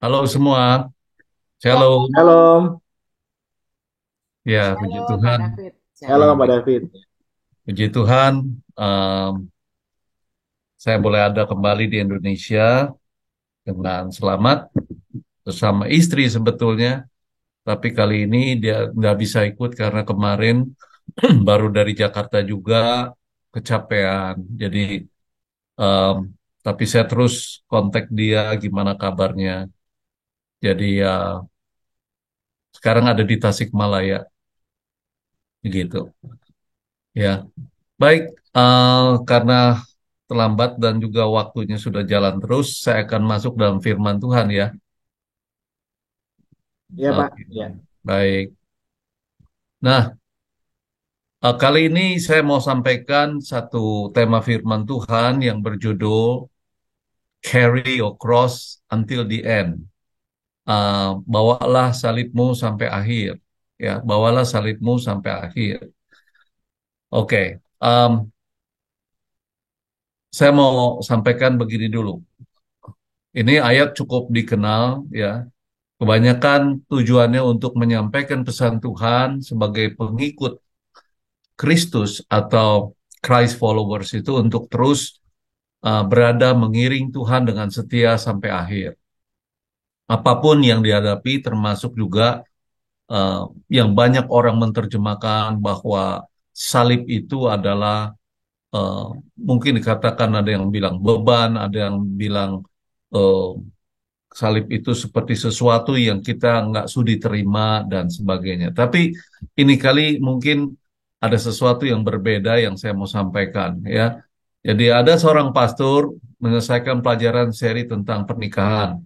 Halo semua, Ya, shalom. Halo, Ya, puji shalom Pak Tuhan. David. halo Shalom. Pak David. Puji Tuhan, em, saya boleh ada kembali di Indonesia dengan selamat bersama istri sebetulnya. Tapi kali ini dia nggak bisa ikut karena kemarin baru dari Jakarta juga kecapean. Jadi, em, tapi saya terus kontak dia gimana kabarnya. Jadi ya sekarang ada di Tasikmalaya gitu. Ya, baik, karena terlambat dan juga waktunya sudah jalan terus, saya akan masuk dalam firman Tuhan ya. Ya Pak, Oke, ya. baik. Nah, kali ini saya mau sampaikan satu tema firman Tuhan yang berjudul Carry Your Cross Until the End. Bawalah salibmu sampai akhir. Ya, bawalah salibmu sampai akhir. Oke, saya mau sampaikan begini dulu. Ini ayat cukup dikenal ya. Kebanyakan tujuannya untuk menyampaikan pesan Tuhan sebagai pengikut Kristus atau Christ followers itu untuk terus berada mengiring Tuhan dengan setia sampai akhir. Apapun yang dihadapi termasuk juga uh, yang banyak orang menerjemahkan bahwa salib itu adalah uh, mungkin dikatakan ada yang bilang beban, ada yang bilang uh, salib itu seperti sesuatu yang kita nggak sudi terima dan sebagainya. Tapi ini kali mungkin ada sesuatu yang berbeda yang saya mau sampaikan ya. Jadi ada seorang pastor menyelesaikan pelajaran seri tentang pernikahan.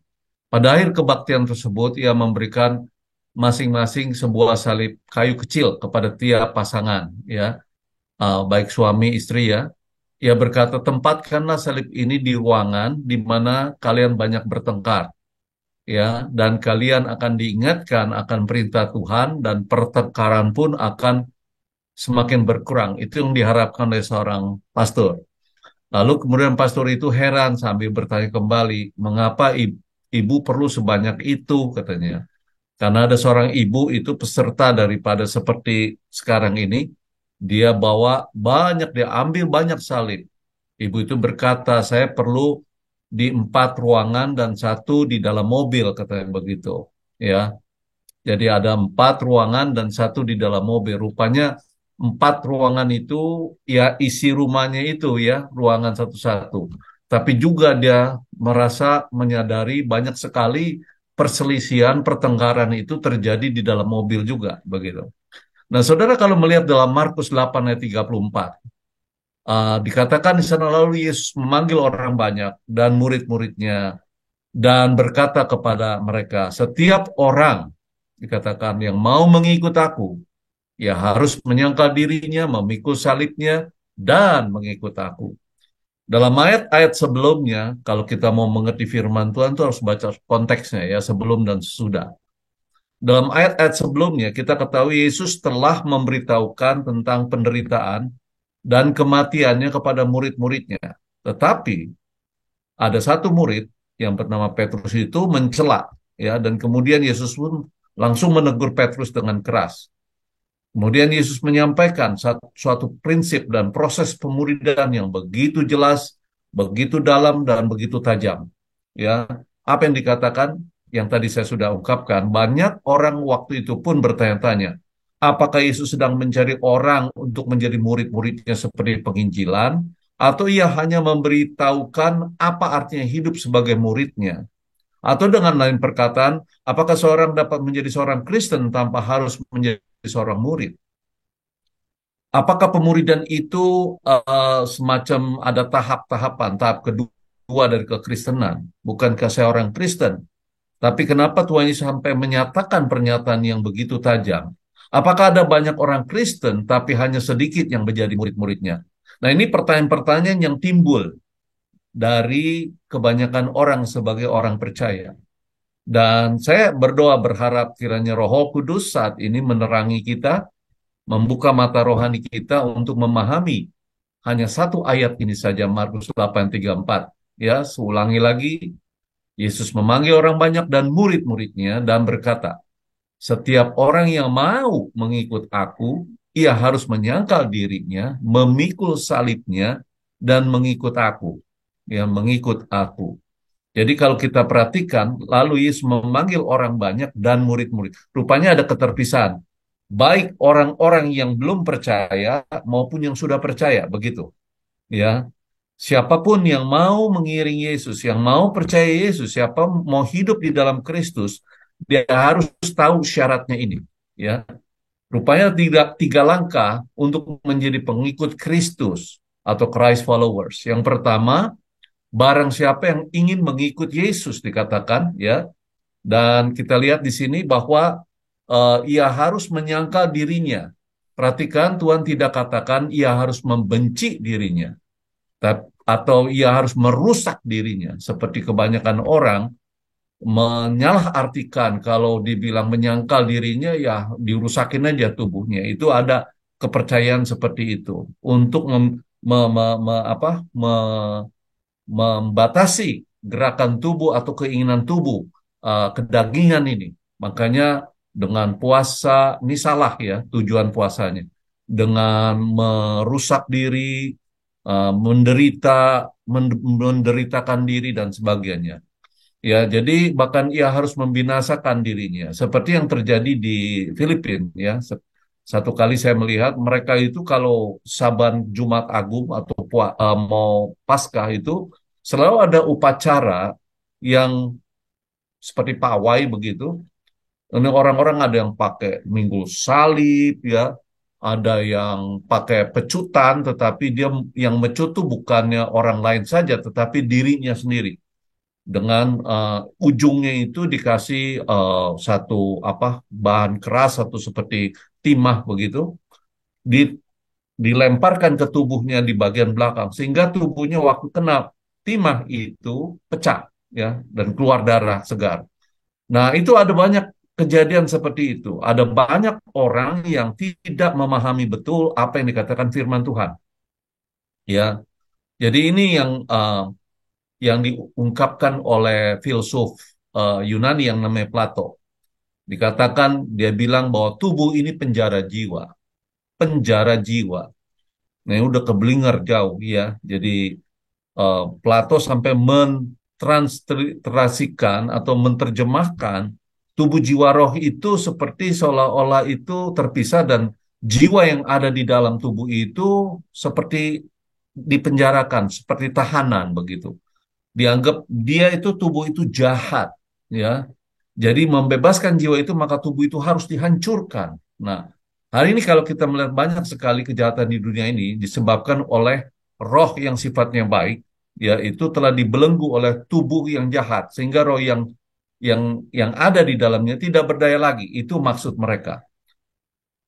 Pada akhir kebaktian tersebut ia memberikan masing-masing sebuah salib kayu kecil kepada tiap pasangan ya, baik suami istri ya. Ia berkata, tempatkanlah salib ini di ruangan di mana kalian banyak bertengkar ya, dan kalian akan diingatkan akan perintah Tuhan dan pertengkaran pun akan semakin berkurang. Itu yang diharapkan oleh seorang pastor. Lalu kemudian pastor itu heran sambil bertanya kembali, mengapa ibu perlu sebanyak itu katanya. Karena ada seorang ibu itu peserta daripada seperti sekarang ini, dia bawa banyak, dia ambil banyak salib. Ibu itu berkata, saya perlu di 4 ruangan dan satu di dalam mobil, katanya begitu. Ya, jadi ada 4 ruangan dan satu di dalam mobil. Rupanya 4 ruangan itu ya isi rumahnya itu ya, ruangan satu-satu. Tapi juga dia merasa menyadari banyak sekali perselisihan, pertengkaran itu terjadi di dalam mobil juga, begitu. Nah, saudara kalau melihat dalam Markus 8 ayat 34, dikatakan di sana lalu Yesus memanggil orang banyak dan murid-muridnya dan berkata kepada mereka, setiap orang dikatakan yang mau mengikut aku, ya harus menyangkal dirinya, memikul salibnya, dan mengikut aku. Dalam ayat-ayat sebelumnya, kalau kita mau mengerti firman Tuhan, itu harus baca konteksnya ya, sebelum dan sesudah. Dalam ayat-ayat sebelumnya, kita ketahui Yesus telah memberitahukan tentang penderitaan dan kematiannya kepada murid-muridnya. Tetapi ada satu murid yang bernama Petrus itu mencela ya, dan kemudian Yesus pun langsung menegur Petrus dengan keras. Kemudian Yesus menyampaikan suatu prinsip dan proses pemuridan yang begitu jelas, begitu dalam dan begitu tajam. Ya, apa yang dikatakan yang tadi saya sudah ungkapkan, banyak orang waktu itu pun bertanya-tanya, apakah Yesus sedang mencari orang untuk menjadi murid-muridnya seperti penginjilan, atau ia hanya memberitahukan apa artinya hidup sebagai muridnya? Atau dengan lain perkataan, apakah seorang dapat menjadi seorang Kristen tanpa harus menjadi seorang murid? Apakah pemuridan itu semacam ada tahap-tahapan, tahap kedua dari kekristenan? Bukankah saya orang Kristen? Tapi kenapa Tuhan Yesus sampai menyatakan pernyataan yang begitu tajam? Apakah ada banyak orang Kristen, tapi hanya sedikit yang menjadi murid-muridnya? Nah, ini pertanyaan-pertanyaan yang timbul dari kebanyakan orang sebagai orang percaya. Dan saya berdoa berharap kiranya Roh Kudus saat ini menerangi kita, membuka mata rohani kita untuk memahami hanya satu ayat ini saja, Markus 8:34. Ya, seulangi lagi, Yesus memanggil orang banyak dan murid-muridnya dan berkata, setiap orang yang mau mengikut aku, ia harus menyangkal dirinya, memikul salibnya, dan mengikut aku. Ya, mengikut aku. Jadi kalau kita perhatikan, lalu Yesus memanggil orang banyak dan murid-murid. Rupanya ada keterpisahan. Baik orang-orang yang belum percaya maupun yang sudah percaya, begitu. Ya, siapapun yang mau mengiring Yesus, yang mau percaya Yesus, siapa mau hidup di dalam Kristus, dia harus tahu syaratnya ini. Ya, rupanya tiga langkah untuk menjadi pengikut Kristus atau Christ followers. Yang pertama, barang siapa yang ingin mengikut Yesus dikatakan, ya, dan kita lihat di sini bahwa ia harus menyangkal dirinya. Perhatikan, Tuhan tidak katakan ia harus membenci dirinya atau ia harus merusak dirinya seperti kebanyakan orang menyalahartikan kalau dibilang menyangkal dirinya ya dirusakin aja tubuhnya. Itu ada kepercayaan seperti itu untuk membatasi gerakan tubuh atau keinginan tubuh, kedagingan ini. Makanya dengan puasa, ini salah ya tujuan puasanya. Dengan merusak diri, menderita, menderitakan diri dan sebagainya. Ya, jadi bahkan ia harus membinasakan dirinya, seperti yang terjadi di Filipina. Ya, satu kali saya melihat mereka itu kalau Saban Jumat Agung atau mau Paskah itu selalu ada upacara yang seperti pawai begitu. Ini orang-orang ada yang pakai minggul salib, ya, ada yang pakai pecutan, tetapi dia yang mecut tuh bukannya orang lain saja, tetapi dirinya sendiri dengan ujungnya itu dikasih satu apa bahan keras atau seperti timah begitu di- dilemparkan ke tubuhnya di bagian belakang sehingga tubuhnya waktu kena timah itu pecah, ya, dan keluar darah segar. Nah, itu ada banyak kejadian seperti itu. Ada banyak orang yang tidak memahami betul apa yang dikatakan firman Tuhan, ya. Jadi ini yang diungkapkan oleh filsuf Yunani yang namanya Plato. Dikatakan dia bilang bahwa tubuh ini penjara jiwa, penjara jiwa. Nah, ini udah keblinger jauh ya. Jadi Plato sampai mentransliterasikan atau menerjemahkan tubuh jiwa roh itu seperti seolah-olah itu terpisah dan jiwa yang ada di dalam tubuh itu seperti dipenjarakan, seperti tahanan begitu. Dianggap dia itu tubuh itu jahat, ya. Jadi membebaskan jiwa itu maka tubuh itu harus dihancurkan. Nah, hari ini kalau kita melihat banyak sekali kejahatan di dunia ini disebabkan oleh roh yang sifatnya baik, ya itu telah dibelenggu oleh tubuh yang jahat sehingga roh yang yang ada di dalamnya tidak berdaya lagi. Itu maksud mereka.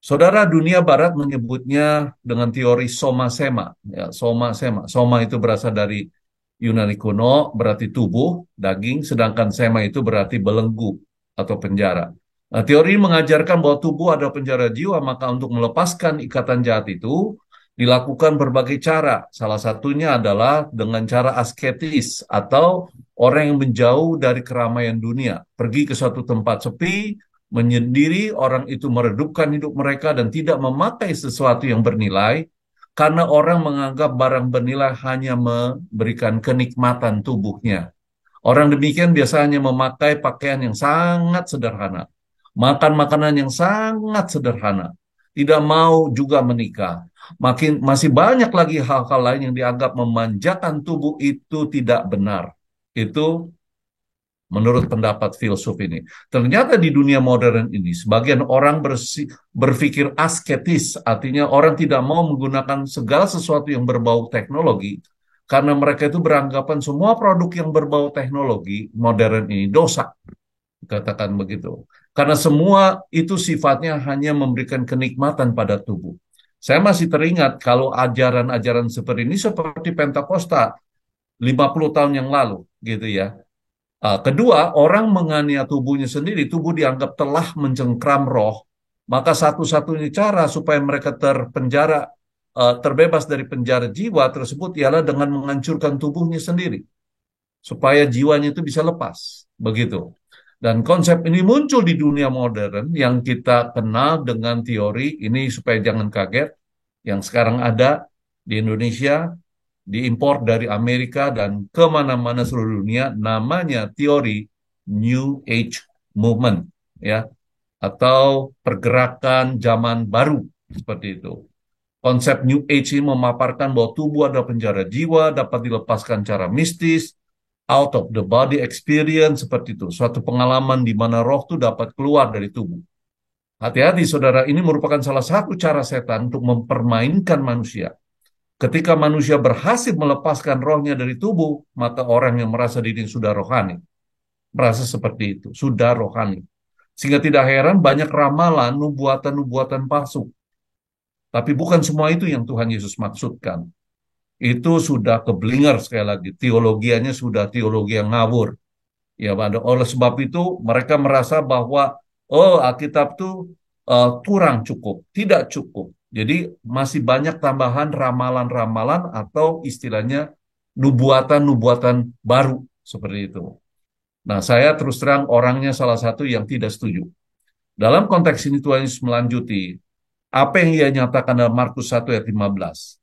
Saudara, dunia barat menyebutnya dengan teori soma sema. Ya, soma sema. Soma itu berasal dari Yunani kuno, berarti tubuh, daging, sedangkan sema itu berarti belenggu atau penjara. Nah, teori ini mengajarkan bahwa tubuh adalah penjara jiwa, maka untuk melepaskan ikatan jahat itu dilakukan berbagai cara. Salah satunya adalah dengan cara asketis atau orang yang menjauh dari keramaian dunia, pergi ke suatu tempat sepi, menyendiri, orang itu meredupkan hidup mereka dan tidak memakai sesuatu yang bernilai, karena orang menganggap barang bernilai hanya memberikan kenikmatan tubuhnya. Orang demikian biasanya memakai pakaian yang sangat sederhana, makan makanan yang sangat sederhana, tidak mau juga menikah. Masih banyak lagi hal-hal lain yang dianggap memanjakan tubuh itu tidak benar. Itu menurut pendapat filsuf ini. Ternyata di dunia modern ini, sebagian orang berpikir asketis, artinya orang tidak mau menggunakan segala sesuatu yang berbau teknologi, karena mereka itu beranggapan semua produk yang berbau teknologi modern ini dosa, katakan begitu. Karena semua itu sifatnya hanya memberikan kenikmatan pada tubuh. Saya masih teringat kalau ajaran-ajaran seperti ini seperti Pentakosta 50 tahun yang lalu, gitu ya. Kedua, orang menganiaya tubuhnya sendiri, tubuh dianggap telah mencengkram roh, maka satu-satunya cara supaya mereka terbebas dari penjara jiwa tersebut ialah dengan menghancurkan tubuhnya sendiri. supaya jiwanya itu bisa lepas. Begitu. Dan konsep ini muncul di dunia modern yang kita kenal dengan teori ini supaya jangan kaget, yang sekarang ada di Indonesia, diimpor dari Amerika dan kemana-mana seluruh dunia, namanya teori New Age Movement, ya, atau pergerakan zaman baru, seperti itu. Konsep New Age ini memaparkan bahwa tubuh adalah penjara jiwa, dapat dilepaskan secara mistis, out of the body experience, seperti itu. Suatu pengalaman di mana roh itu dapat keluar dari tubuh. Hati-hati saudara, ini merupakan salah satu cara setan untuk mempermainkan manusia. Ketika manusia berhasil melepaskan rohnya dari tubuh, maka orang yang merasa diri sudah rohani. Merasa seperti itu, sudah rohani. Sehingga tidak heran banyak ramalan, nubuatan-nubuatan palsu. Tapi bukan semua itu yang Tuhan Yesus maksudkan. Itu sudah keblinger sekali lagi. Teologianya sudah teologi yang ngawur. Ya, oleh sebab itu mereka merasa bahwa Alkitab itu kurang cukup, tidak cukup. Jadi masih banyak tambahan ramalan-ramalan atau istilahnya nubuatan-nubuatan baru seperti itu. Nah, saya terus terang orangnya salah satu yang tidak setuju. Dalam konteks ini Tuhan Yesus melanjuti apa yang ia nyatakan dalam Markus 1 ayat 15.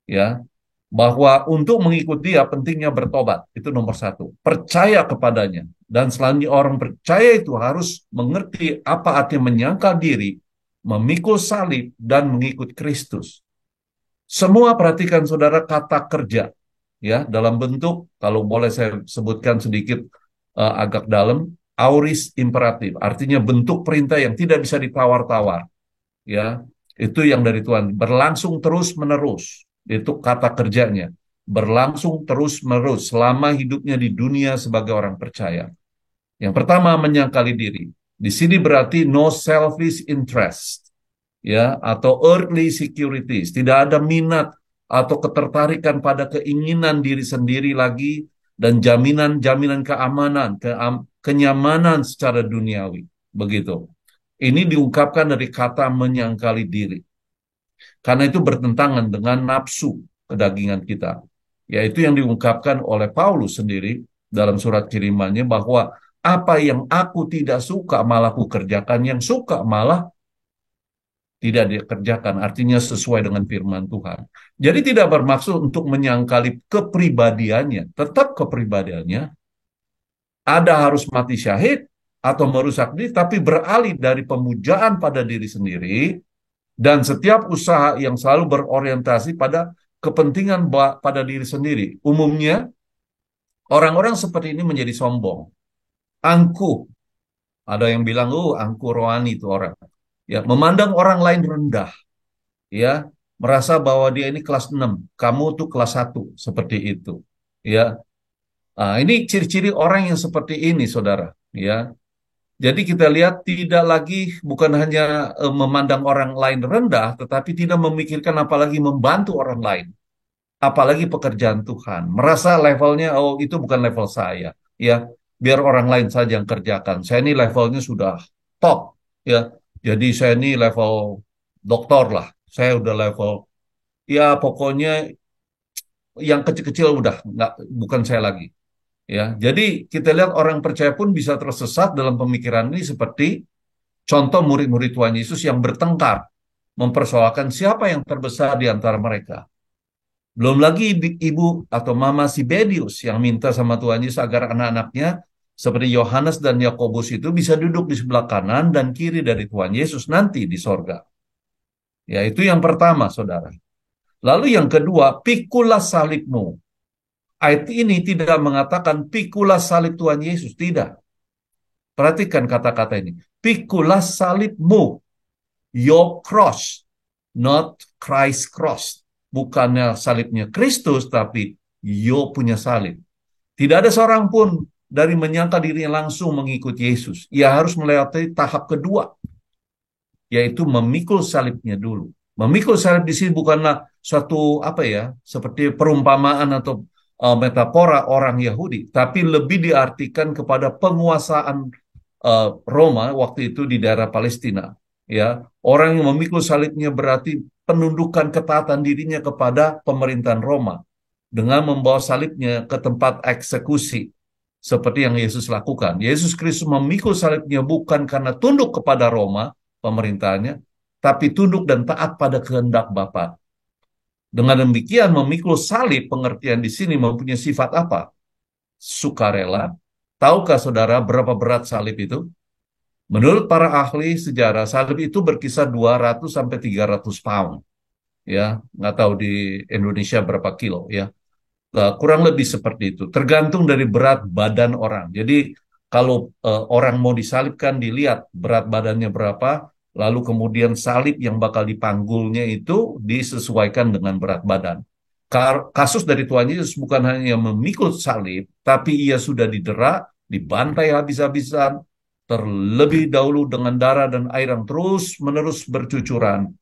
Ya, bahwa untuk mengikuti dia pentingnya bertobat. Itu nomor satu. Percaya kepadanya. Dan selanjutnya orang percaya itu harus mengerti apa arti menyangkal diri, memikul salib, dan mengikut Kristus. Semua perhatikan saudara kata kerja. Ya, dalam bentuk, kalau boleh saya sebutkan sedikit agak dalam, auris imperatif. Artinya bentuk perintah yang tidak bisa ditawar-tawar. Ya, itu yang dari Tuhan. Berlangsung terus-menerus. Itu kata kerjanya. Berlangsung terus-menerus selama hidupnya di dunia sebagai orang percaya. Yang pertama, menyangkali diri. Di sini berarti no selfish interest, ya, atau earthly securities. Tidak ada minat atau ketertarikan pada keinginan diri sendiri lagi dan jaminan-jaminan keamanan, kenyamanan secara duniawi. Begitu. Ini diungkapkan dari kata menyangkali diri. Karena itu bertentangan dengan nafsu kedagingan kita. Yaitu yang diungkapkan oleh Paulus sendiri dalam surat kirimannya bahwa apa yang aku tidak suka malah aku kerjakan, yang suka malah tidak dikerjakan. Artinya sesuai dengan firman Tuhan. Jadi tidak bermaksud untuk menyangkali kepribadiannya. Tetap kepribadiannya. Ada harus mati syahid atau merusak diri, tapi beralih dari pemujaan pada diri sendiri dan setiap usaha yang selalu berorientasi pada kepentingan pada diri sendiri. Umumnya, orang-orang seperti ini menjadi sombong. Angkuh. Ada yang bilang, angkuh rohani itu orang. Ya, memandang orang lain rendah. Ya, merasa bahwa dia ini kelas 6, kamu tuh kelas 1, seperti itu. Ya. Nah, ini ciri-ciri orang yang seperti ini, saudara. Ya. Jadi kita lihat tidak lagi bukan hanya memandang orang lain rendah, tetapi tidak memikirkan apalagi membantu orang lain. Apalagi pekerjaan Tuhan. Merasa levelnya, itu bukan level saya. Ya, biar orang lain saja yang kerjakan. Saya ini levelnya sudah top. Ya, jadi saya ini level doktor lah. Saya udah level, ya pokoknya yang kecil-kecil udah nggak, bukan saya lagi. Ya, jadi kita lihat orang percaya pun bisa tersesat dalam pemikiran ini seperti contoh murid-murid Tuhan Yesus yang bertengkar, mempersoalkan siapa yang terbesar di antara mereka. Belum lagi ibu atau mama Sibelius yang minta sama Tuhan Yesus agar anak-anaknya seperti Yohanes dan Yakobus itu bisa duduk di sebelah kanan dan kiri dari Tuhan Yesus nanti di sorga. Ya, itu yang pertama, saudara. Lalu yang kedua, pikulah salibmu. Ayat ini tidak mengatakan pikulah salib Tuhan Yesus, tidak. Perhatikan kata-kata ini. Pikulah salibmu. Your cross, not Christ cross. Bukannya salibnya Kristus, tapi yo punya salib. Tidak ada seorang pun dari menyangka dirinya langsung mengikut Yesus. Ia harus melewati tahap kedua, yaitu memikul salibnya dulu. Memikul salib di sini bukanlah suatu seperti perumpamaan atau metafora orang Yahudi, tapi lebih diartikan kepada penguasaan Roma waktu itu di daerah Palestina. Ya, orang yang memikul salibnya berarti penundukan ketaatan dirinya kepada pemerintahan Roma. dengan membawa salibnya ke tempat eksekusi seperti yang Yesus lakukan. Yesus Kristus memikul salibnya bukan karena tunduk kepada Roma pemerintahnya, tapi tunduk dan taat pada kehendak Bapa. Dengan demikian memikul salib pengertian di sini mempunyai sifat apa? Sukarela. Tahukah saudara berapa berat salib itu? Menurut para ahli sejarah, salib itu berkisar 200 sampai 300 pound. Ya, nggak tahu di Indonesia berapa kilo ya. Kurang lebih seperti itu, tergantung dari berat badan orang. Jadi kalau orang mau disalibkan, dilihat berat badannya berapa, lalu kemudian salib yang bakal dipanggulnya itu disesuaikan dengan berat badan. Kasus dari Tuhan Yesus bukan hanya memikul salib, tapi ia sudah didera, dibantai habis-habisan, terlebih dahulu dengan darah dan air yang terus-menerus bercucuran.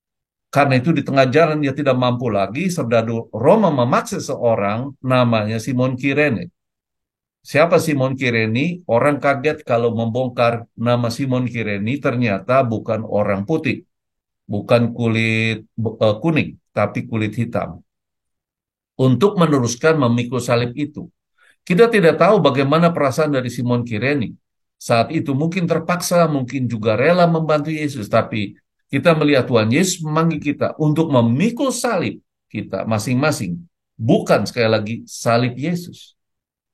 Karena itu di tengah jalan dia tidak mampu lagi, serdadu Roma memaksa seorang namanya Simon Kirene. Siapa Simon Kirene? Orang kaget kalau membongkar nama Simon Kirene ternyata bukan orang putih, bukan kulit kuning, tapi kulit hitam. Untuk meneruskan memikul salib itu. Kita tidak tahu bagaimana perasaan dari Simon Kirene. Saat itu mungkin terpaksa, mungkin juga rela membantu Yesus, tapi kita melihat Tuhan Yesus memanggil kita untuk memikul salib kita masing-masing. Bukan sekali lagi salib Yesus.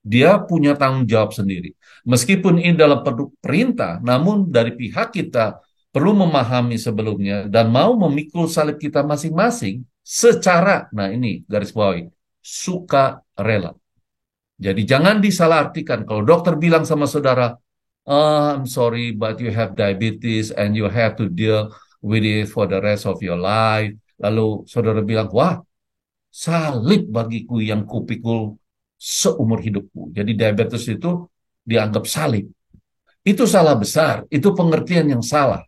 Dia punya tanggung jawab sendiri. Meskipun ini dalam perintah, namun dari pihak kita perlu memahami sebelumnya dan mau memikul salib kita masing-masing secara, nah ini garis bawahi, suka rela. Jadi jangan disalahartikan. Kalau dokter bilang sama saudara, I'm sorry, but you have diabetes and you have to deal with it for the rest of your life. Lalu saudara bilang, wah, salib bagiku yang kupikul seumur hidupku. Jadi diabetes itu dianggap salib. Itu salah besar. Itu pengertian yang salah.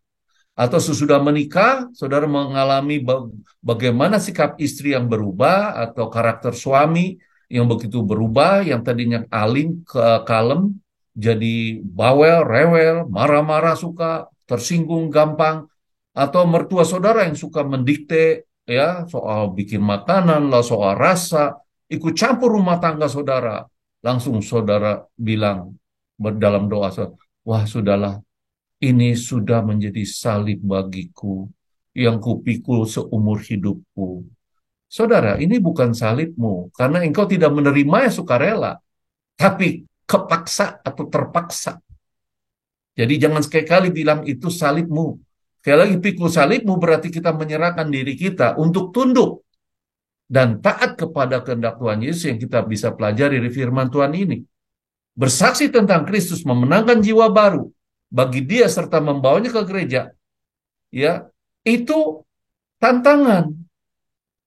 Atau sesudah menikah, saudara mengalami bagaimana sikap istri yang berubah atau karakter suami yang begitu berubah, yang tadinya alim, kalem, jadi bawel, rewel, marah-marah suka, tersinggung gampang, atau mertua saudara yang suka mendikte ya soal bikin makanan lah, soal rasa, ikut campur rumah tangga saudara. Langsung saudara bilang dalam doa, wah sudahlah, ini sudah menjadi salib bagiku yang kupikul seumur hidupku. Saudara, ini bukan salibmu karena engkau tidak menerimanya sukarela, tapi kepaksa atau terpaksa. Jadi jangan sekali-kali bilang itu salibmu. Sekali lagi, pikul salibmu berarti kita menyerahkan diri kita untuk tunduk dan taat kepada kehendak Tuhan Yesus yang kita bisa pelajari dari firman Tuhan ini. Bersaksi tentang Kristus memenangkan jiwa baru bagi dia serta membawanya ke gereja, ya, itu tantangan.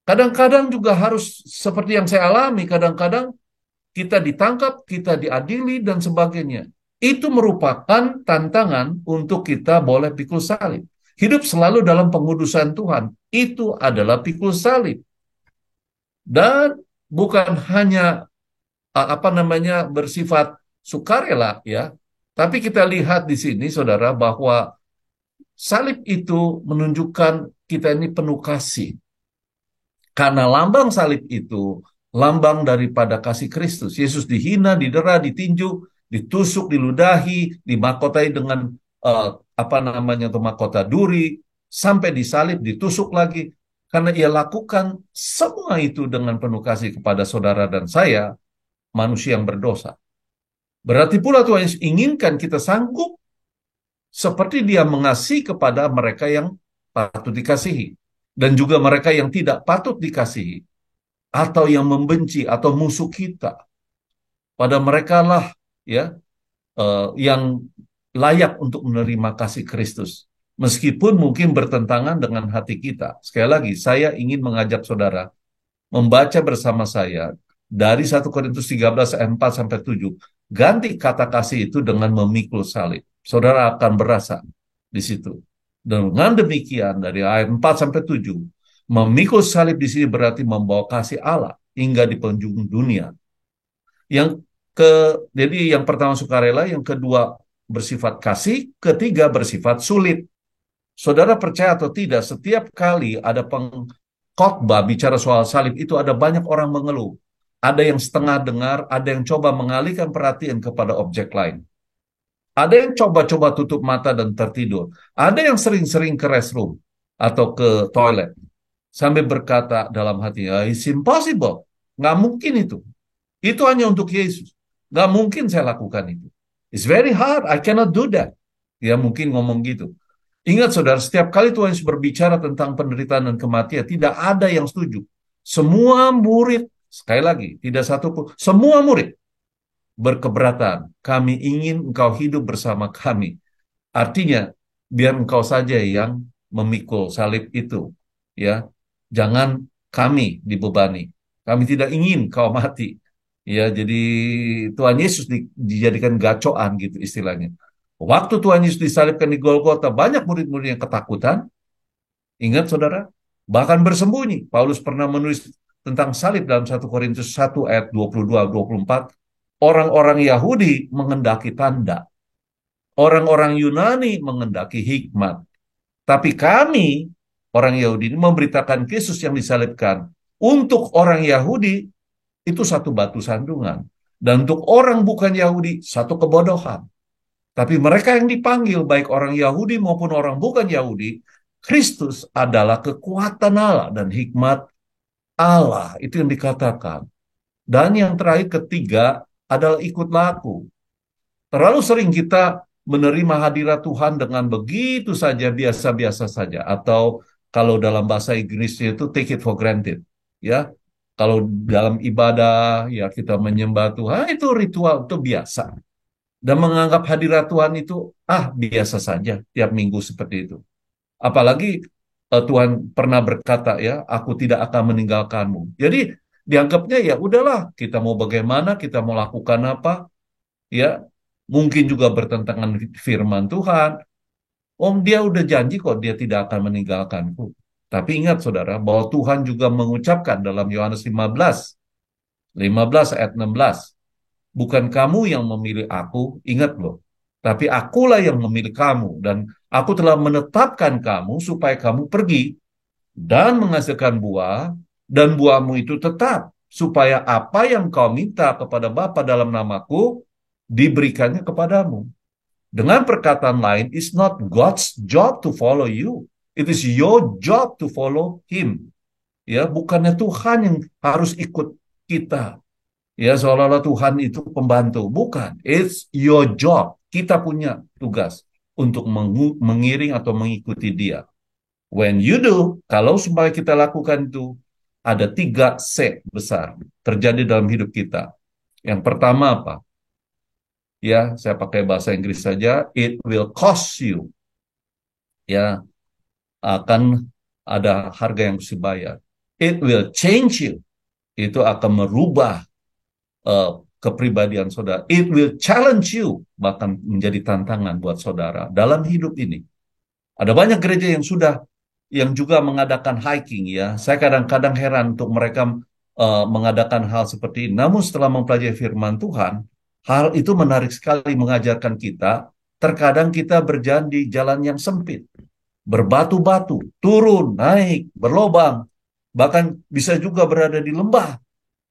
Kadang-kadang juga harus seperti yang saya alami, kadang-kadang kita ditangkap, kita diadili, dan sebagainya. Itu merupakan tantangan untuk kita boleh pikul salib. Hidup selalu dalam pengudusan Tuhan, itu adalah pikul salib. Dan bukan hanya bersifat sukarela ya, tapi kita lihat di sini saudara bahwa salib itu menunjukkan kita ini penuh kasih. Karena lambang salib itu lambang daripada kasih Kristus. Yesus dihina, didera, ditinju, ditusuk, diludahi, dimahkotai dengan mahkota duri, sampai disalib, ditusuk lagi. Karena ia lakukan semua itu dengan penuh kasih kepada saudara dan saya, manusia yang berdosa. Berarti pula Tuhan Yesus inginkan kita sanggup seperti dia mengasihi kepada mereka yang patut dikasihi. Dan juga mereka yang tidak patut dikasihi. Atau yang membenci atau musuh kita. Pada mereka lah ya, yang layak untuk menerima kasih Kristus. Meskipun mungkin bertentangan dengan hati kita. Sekali lagi, saya ingin mengajak saudara membaca bersama saya dari 1 Korintus 13 ayat 4 sampai 7. Ganti kata kasih itu dengan memikul salib. Saudara akan berasa di situ. Dengan demikian dari ayat 4 sampai 7, memikul salib di sini berarti membawa kasih Allah hingga di penjuru dunia. Jadi yang pertama sukarela, yang kedua bersifat kasih, ketiga bersifat sulit. Saudara percaya atau tidak, setiap kali ada khotbah bicara soal salib itu ada banyak orang mengeluh. Ada yang setengah dengar, ada yang coba mengalihkan perhatian kepada objek lain. Ada yang coba-coba tutup mata dan tertidur. Ada yang sering-sering ke restroom atau ke toilet sambil berkata dalam hatinya, it's impossible. Nggak mungkin itu. Itu hanya untuk Yesus. Nggak mungkin saya lakukan itu. It's very hard. I cannot do that. Ya mungkin ngomong gitu. Ingat saudara, setiap kali Tuhan Yesus berbicara tentang penderitaan dan kematian, tidak ada yang setuju. Semua murid, sekali lagi, tidak satu pun, semua murid berkeberatan. Kami ingin engkau hidup bersama kami. Artinya, biar engkau saja yang memikul salib itu. Ya, jangan kami dibebani. Kami tidak ingin kau mati. Ya, jadi Tuhan Yesus dijadikan gacoan gitu istilahnya. Waktu Tuhan Yesus disalibkan di Golgota, banyak murid-murid yang ketakutan. Ingat saudara, bahkan bersembunyi. Paulus pernah menulis tentang salib dalam 1 Korintus 1 ayat 22-24. Orang-orang Yahudi mengendaki tanda. Orang-orang Yunani mengendaki hikmat. Tapi kami, orang Yahudi ini memberitakan Yesus yang disalibkan. Untuk orang Yahudi, itu satu batu sandungan. Dan untuk orang bukan Yahudi, satu kebodohan. Tapi mereka yang dipanggil, baik orang Yahudi maupun orang bukan Yahudi, Kristus adalah kekuatan Allah dan hikmat Allah. Itu yang dikatakan. Dan yang terakhir ketiga adalah ikut laku. Terlalu sering kita menerima hadirat Tuhan dengan begitu saja, biasa-biasa saja. Atau kalau dalam bahasa Inggrisnya itu take it for granted. Ya, kalau dalam ibadah, ya kita menyembah Tuhan, itu ritual, itu biasa. Dan menganggap hadirat Tuhan itu, biasa saja, tiap minggu seperti itu. Apalagi Tuhan pernah berkata ya, aku tidak akan meninggalkanmu. Jadi dianggapnya ya udahlah, kita mau bagaimana, kita mau lakukan apa, ya mungkin juga bertentangan firman Tuhan. Om dia udah janji kok dia tidak akan meninggalkanku. Tapi ingat saudara bahwa Tuhan juga mengucapkan dalam Yohanes 15 ayat 16, bukan kamu yang memilih aku, ingat loh. Tapi akulah yang memilih kamu dan aku telah menetapkan kamu supaya kamu pergi dan menghasilkan buah dan buahmu itu tetap supaya apa yang kau minta kepada Bapa dalam namaku diberikannya kepadamu. Dengan perkataan lain, it's not God's job to follow you. It is your job to follow Him. Ya, bukannya Tuhan yang harus ikut kita. Ya, seolah-olah Tuhan itu pembantu. Bukan. It's your job. Kita punya tugas untuk mengiring atau mengikuti Dia. When you do, kalau supaya kita lakukan itu, ada 3 C besar terjadi dalam hidup kita. Yang pertama apa? Ya, saya pakai bahasa Inggris saja. It will cost you. Ya, akan ada harga yang harus dibayar. It will change you. Itu akan merubah eh, kepribadian saudara. It will challenge you. Bahkan menjadi tantangan buat saudara dalam hidup ini. Ada banyak gereja yang juga mengadakan hiking ya. Saya kadang-kadang heran untuk mereka mengadakan hal seperti ini. Namun setelah mempelajari firman Tuhan, hal itu menarik sekali mengajarkan kita. Terkadang kita berjalan di jalan yang sempit, berbatu-batu, turun, naik, berlobang, bahkan bisa juga berada di lembah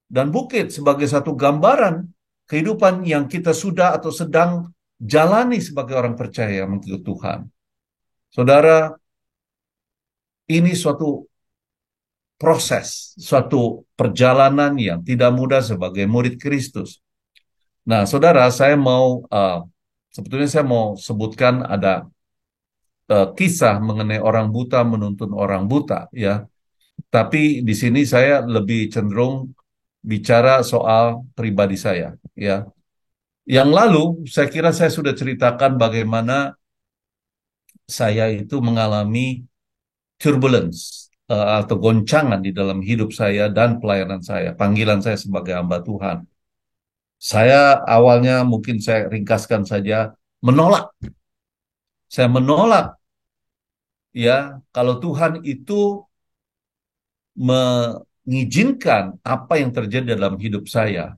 dan bukit sebagai satu gambaran kehidupan yang kita sudah atau sedang jalani sebagai orang percaya mengikut Tuhan. Saudara, ini suatu proses, suatu perjalanan yang tidak mudah sebagai murid Kristus. Nah, saudara, sebetulnya saya mau sebutkan ada kisah mengenai orang buta menuntun orang buta, ya. Tapi di sini saya lebih cenderung bicara soal pribadi saya, ya. Yang lalu, saya kira saya sudah ceritakan bagaimana saya itu mengalami turbulence atau goncangan di dalam hidup saya dan pelayanan saya, panggilan saya sebagai hamba Tuhan. Saya awalnya mungkin saya ringkaskan saja menolak. Saya menolak ya kalau Tuhan itu mengizinkan apa yang terjadi dalam hidup saya.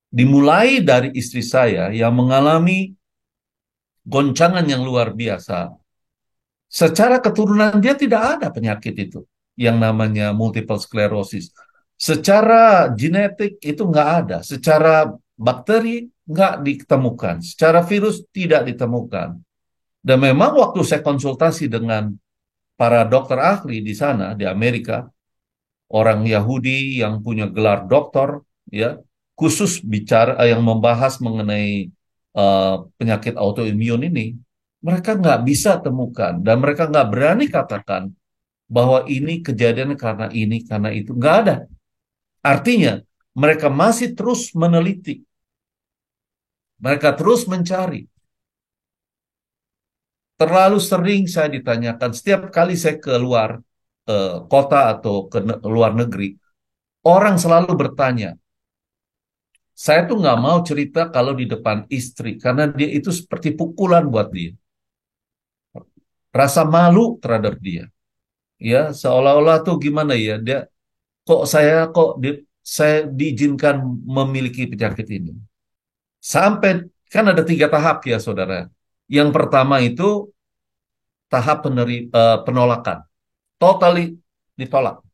Dimulai dari istri saya yang mengalami goncangan yang luar biasa. Secara keturunan dia tidak ada penyakit itu yang namanya multiple sclerosis. Secara genetik itu nggak ada, secara bakteri nggak ditemukan, secara virus tidak ditemukan. Dan memang waktu saya konsultasi dengan para dokter ahli di sana di Amerika, orang Yahudi yang punya gelar doktor, ya, khusus bicara yang membahas mengenai penyakit autoimun ini, mereka nggak bisa temukan dan mereka nggak berani katakan bahwa ini kejadian karena itu nggak ada. Artinya mereka masih terus meneliti, mereka terus mencari. Terlalu sering saya ditanyakan setiap kali saya keluar kota atau ke luar negeri, orang selalu bertanya. Saya tuh nggak mau cerita kalau di depan istri karena dia itu seperti pukulan buat dia. Rasa malu terhadap dia. Ya, seolah-olah tuh gimana ya, dia saya diizinkan memiliki penyakit ini. Sampai kan ada 3 tahap ya, saudara. Yang pertama itu tahap penolakan, totally ditolak.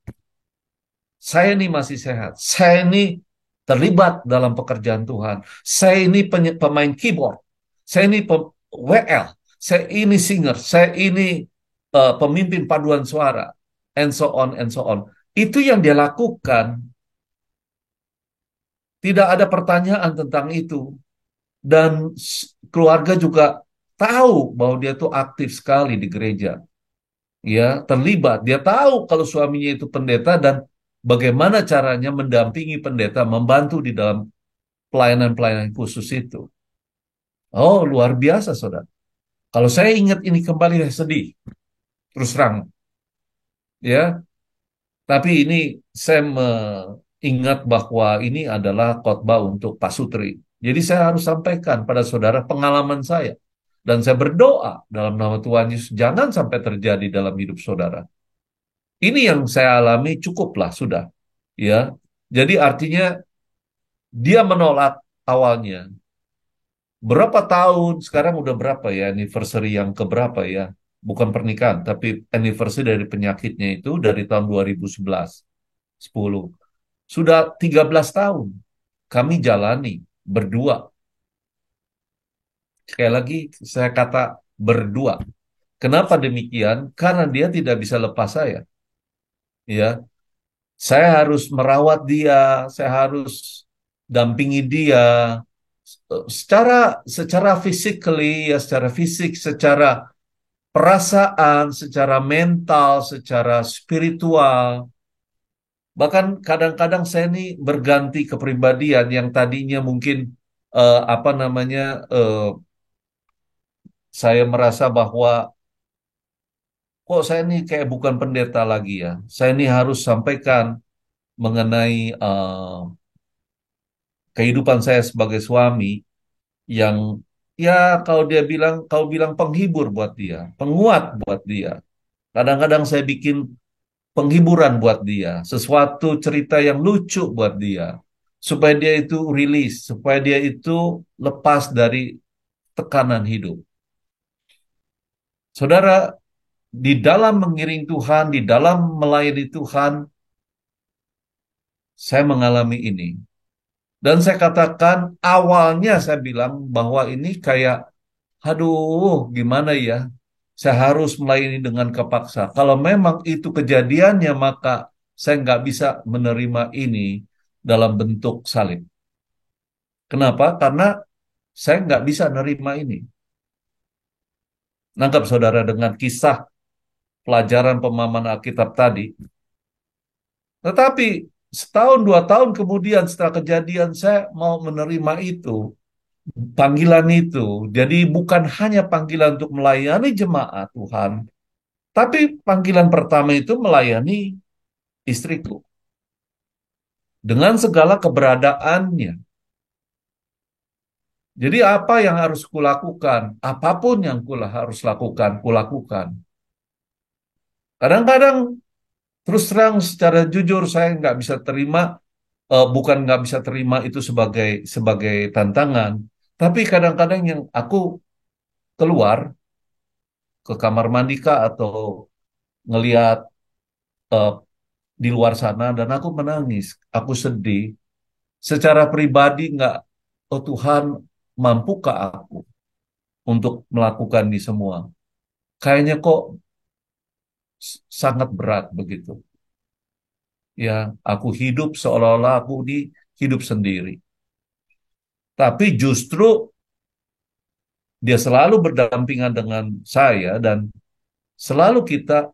Saya ini masih sehat. Saya ini terlibat dalam pekerjaan Tuhan. Saya ini pemain keyboard. Saya ini WL. Saya ini singer. Saya ini pemimpin paduan suara. And so on, and so on. Itu yang dia lakukan. Tidak ada pertanyaan tentang itu. Dan keluarga juga tahu bahwa dia tuh aktif sekali di gereja. Ya, terlibat. Dia tahu kalau suaminya itu pendeta dan bagaimana caranya mendampingi pendeta, membantu di dalam pelayanan-pelayanan khusus itu. Oh, luar biasa, saudara. Kalau saya ingat ini kembali, saya sedih. Terus terang, ya. Tapi ini saya mengingat bahwa ini adalah khotbah untuk Pak Sutri. Jadi saya harus sampaikan pada saudara pengalaman saya. Dan saya berdoa dalam nama Tuhan Yesus, jangan sampai terjadi dalam hidup saudara. Ini yang saya alami cukuplah sudah. Ya, jadi artinya dia menolak awalnya. Berapa tahun, sekarang udah berapa ya, anniversary yang keberapa ya? Bukan pernikahan, tapi anniversary dari penyakitnya itu dari tahun 2011, 10. Sudah 13 tahun kami jalani berdua. Sekali lagi saya kata berdua. Kenapa demikian? Karena dia tidak bisa lepas saya. Ya, saya harus merawat dia, saya harus dampingi dia secara secara physically ya, secara fisik, secara perasaan, secara mental, secara spiritual. Bahkan kadang-kadang saya ini berganti kepribadian yang tadinya mungkin apa namanya saya merasa bahwa kok saya ini kayak bukan pendeta lagi ya. Saya ini harus sampaikan mengenai kehidupan saya sebagai suami yang ya kau bilang penghibur buat dia, penguat buat dia. Kadang-kadang saya bikin penghiburan buat dia, sesuatu cerita yang lucu buat dia, supaya dia itu rilis, supaya dia itu lepas dari tekanan hidup. Saudara, di dalam mengiring Tuhan, di dalam melayani Tuhan, saya mengalami ini. Dan saya katakan, awalnya saya bilang bahwa ini kayak, aduh, gimana ya? Saya harus melayani dengan kepaksa. Kalau memang itu kejadiannya, maka saya nggak bisa menerima ini dalam bentuk salib. Kenapa? Karena saya nggak bisa nerima ini. Nangkap saudara dengan kisah pelajaran pemahaman Alkitab tadi. Tetapi setahun, 2 tahun kemudian setelah kejadian saya mau menerima itu. Panggilan itu. Jadi bukan hanya panggilan untuk melayani jemaat Tuhan. Tapi panggilan pertama itu melayani istriku. Dengan segala keberadaannya. Jadi apa yang harus kulakukan? Apapun yang harus lakukan, kulakukan. Kadang-kadang terus terang secara jujur saya nggak bisa terima, bukan nggak bisa terima itu sebagai sebagai tantangan. Tapi kadang-kadang yang aku keluar ke kamar mandi kah atau ngelihat di luar sana dan aku menangis, aku sedih. Secara pribadi nggak, oh Tuhan, mampukah aku untuk melakukan ini semua? Kayaknya kok sangat berat begitu. Ya, aku hidup seolah-olah aku di hidup sendiri. Tapi justru dia selalu berdampingan dengan saya dan selalu kita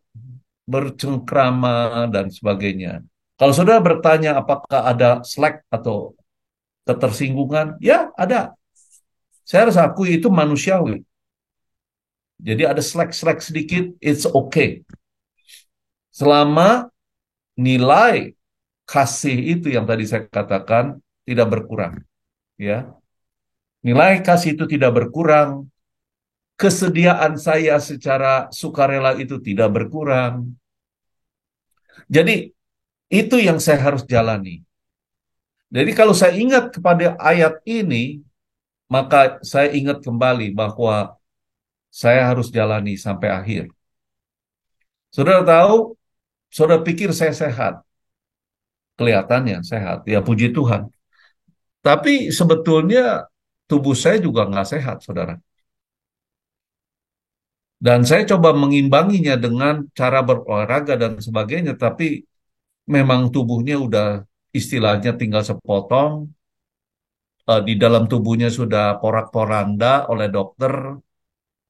bercengkrama dan sebagainya. Kalau saudara bertanya apakah ada slack atau ketersinggungan, ya ada. Saya harus akui itu manusiawi. Jadi ada slack-slack sedikit, it's okay. Selama nilai kasih itu yang tadi saya katakan tidak berkurang, ya. Nilai kasih itu tidak berkurang, kesediaan saya secara sukarela itu tidak berkurang. Jadi itu yang saya harus jalani. Jadi kalau saya ingat kepada ayat ini, maka saya ingat kembali bahwa saya harus jalani sampai akhir. Saudara tahu, saudara pikir saya sehat, kelihatannya sehat, ya puji Tuhan. Tapi sebetulnya tubuh saya juga nggak sehat, saudara. Dan saya coba mengimbanginya dengan cara berolahraga dan sebagainya, tapi memang tubuhnya udah istilahnya tinggal sepotong, di dalam tubuhnya sudah porak-poranda oleh dokter,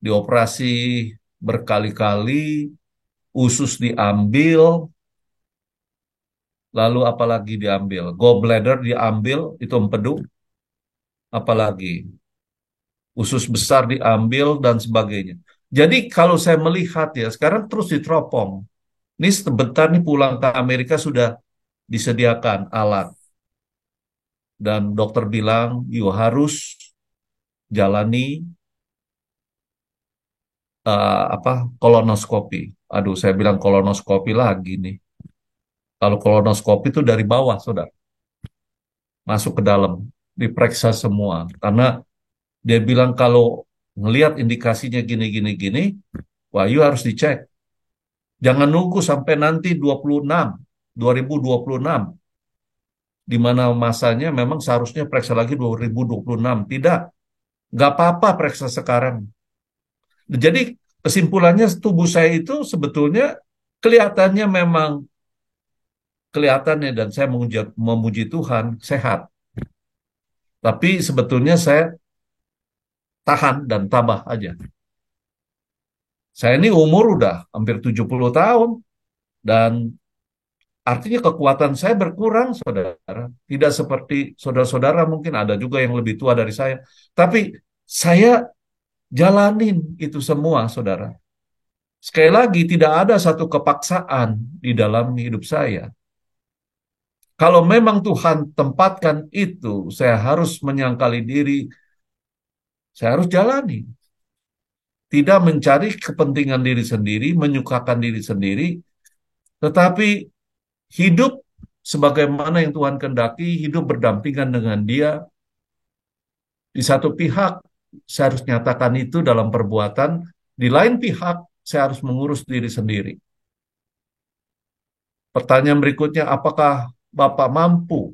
dioperasi berkali-kali, usus diambil, lalu apalagi diambil, gallbladder diambil, itu empedu, apalagi usus besar diambil dan sebagainya. Jadi kalau saya melihat ya, sekarang terus diteropong. Ini sebentar nih pulang ke Amerika sudah disediakan alat dan dokter bilang, you harus jalani apa kolonoskopi. Aduh, saya bilang kolonoskopi lagi nih. Kalau kolonoskopi itu dari bawah, saudara, masuk ke dalam, diperiksa semua. Karena dia bilang kalau ngelihat indikasinya gini, gini, gini, wah, you harus dicek. Jangan nunggu sampai nanti 2026, di mana masanya memang seharusnya periksa lagi 2026. Tidak, nggak apa-apa periksa sekarang. Jadi kesimpulannya tubuh saya itu sebetulnya kelihatannya memang kelihatannya dan saya memuji Tuhan sehat. Tapi sebetulnya saya tahan dan tabah aja. Saya ini umur udah hampir 70 tahun dan artinya kekuatan saya berkurang, saudara. Tidak seperti saudara-saudara mungkin ada juga yang lebih tua dari saya. Tapi saya jalanin itu semua, saudara. Sekali lagi, tidak ada satu kepaksaan di dalam hidup saya. Kalau memang Tuhan tempatkan itu, saya harus menyangkali diri, saya harus jalani. Tidak mencari kepentingan diri sendiri, menyukakan diri sendiri, tetapi hidup sebagaimana yang Tuhan kehendaki, hidup berdampingan dengan Dia. Di satu pihak, saya harus nyatakan itu dalam perbuatan, di lain pihak, saya harus mengurus diri sendiri. Pertanyaan berikutnya, apakah Bapak mampu?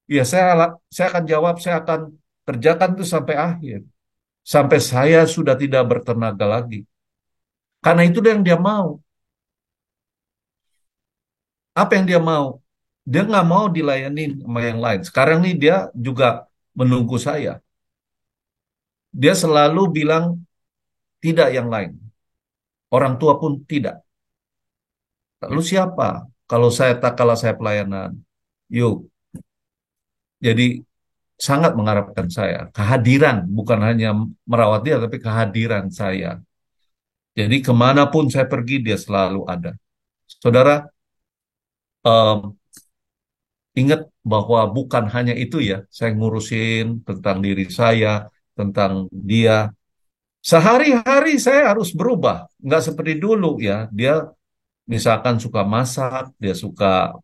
Ya, saya akan jawab, saya akan kerjakan itu sampai akhir. Sampai saya sudah tidak bertenaga lagi. Karena itu yang dia mau. Apa yang dia mau? Dia nggak mau dilayani sama yang lain. Sekarang nih dia juga menunggu saya. Dia selalu bilang tidak yang lain. Orang tua pun tidak. Lalu siapa? Kalau saya tak kalah saya pelayanan. Yuk, jadi sangat mengharapkan saya. Kehadiran, bukan hanya merawat dia, tapi kehadiran saya. Jadi kemanapun saya pergi, dia selalu ada. Saudara, em, ingat bahwa bukan hanya itu ya, saya ngurusin tentang diri saya, tentang dia. Sehari-hari saya harus berubah, nggak seperti dulu ya. Dia misalkan suka masak, dia suka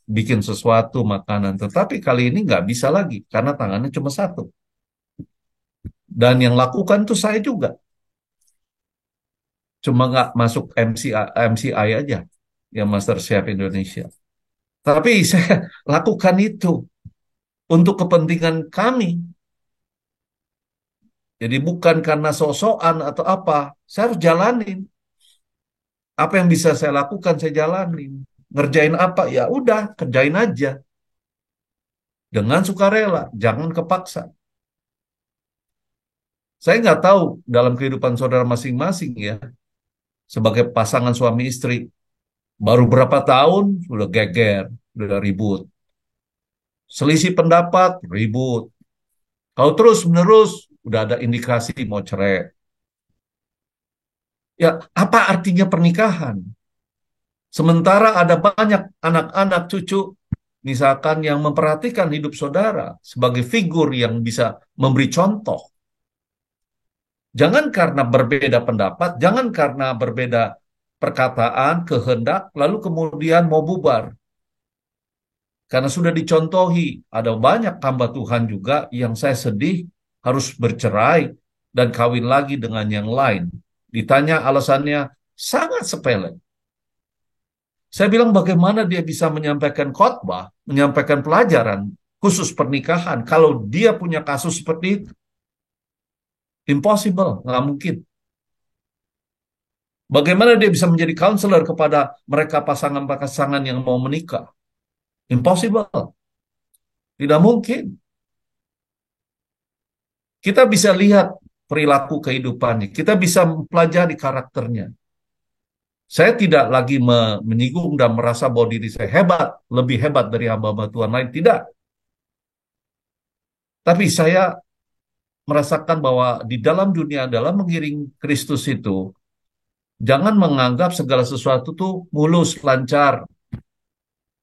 bikin sesuatu makanan, tetapi kali ini nggak bisa lagi karena tangannya cuma satu. Dan yang lakukan tuh saya juga, cuma nggak masuk MCI aja. ya Master Chef Indonesia. Tapi saya lakukan itu untuk kepentingan kami. Jadi bukan karena sok-sokan atau apa. Saya harus jalanin. Apa yang bisa saya lakukan, saya jalanin. Ngerjain apa? Ya udah, kerjain aja. Dengan sukarela, jangan kepaksa. Saya nggak tahu dalam kehidupan saudara masing-masing ya, sebagai pasangan suami istri, baru berapa tahun, sudah geger, sudah ribut. Selisih pendapat, ribut. Kalau terus-menerus, udah ada indikasi mau cerai. Ya, apa artinya pernikahan? Sementara ada banyak anak-anak cucu, misalkan yang memperhatikan hidup saudara sebagai figur yang bisa memberi contoh. Jangan karena berbeda pendapat, jangan karena berbeda perkataan, kehendak, lalu kemudian mau bubar. Karena sudah dicontohi, ada banyak hamba Tuhan juga yang saya sedih harus bercerai dan kawin lagi dengan yang lain. Ditanya alasannya sangat sepele. Saya bilang bagaimana dia bisa menyampaikan khotbah, menyampaikan pelajaran khusus pernikahan kalau dia punya kasus seperti itu. Impossible, nggak mungkin. Bagaimana dia bisa menjadi counselor kepada mereka pasangan-pasangan yang mau menikah? Impossible, tidak mungkin. Kita bisa lihat perilaku kehidupannya, kita bisa mempelajari karakternya. Saya tidak lagi menyinggung dan merasa bahwa diri saya hebat, lebih hebat dari hamba-hamba Tuhan lain, tidak. Tapi saya merasakan bahwa di dalam dunia, dalam mengiring Kristus itu, jangan menganggap segala sesuatu tuh mulus, lancar,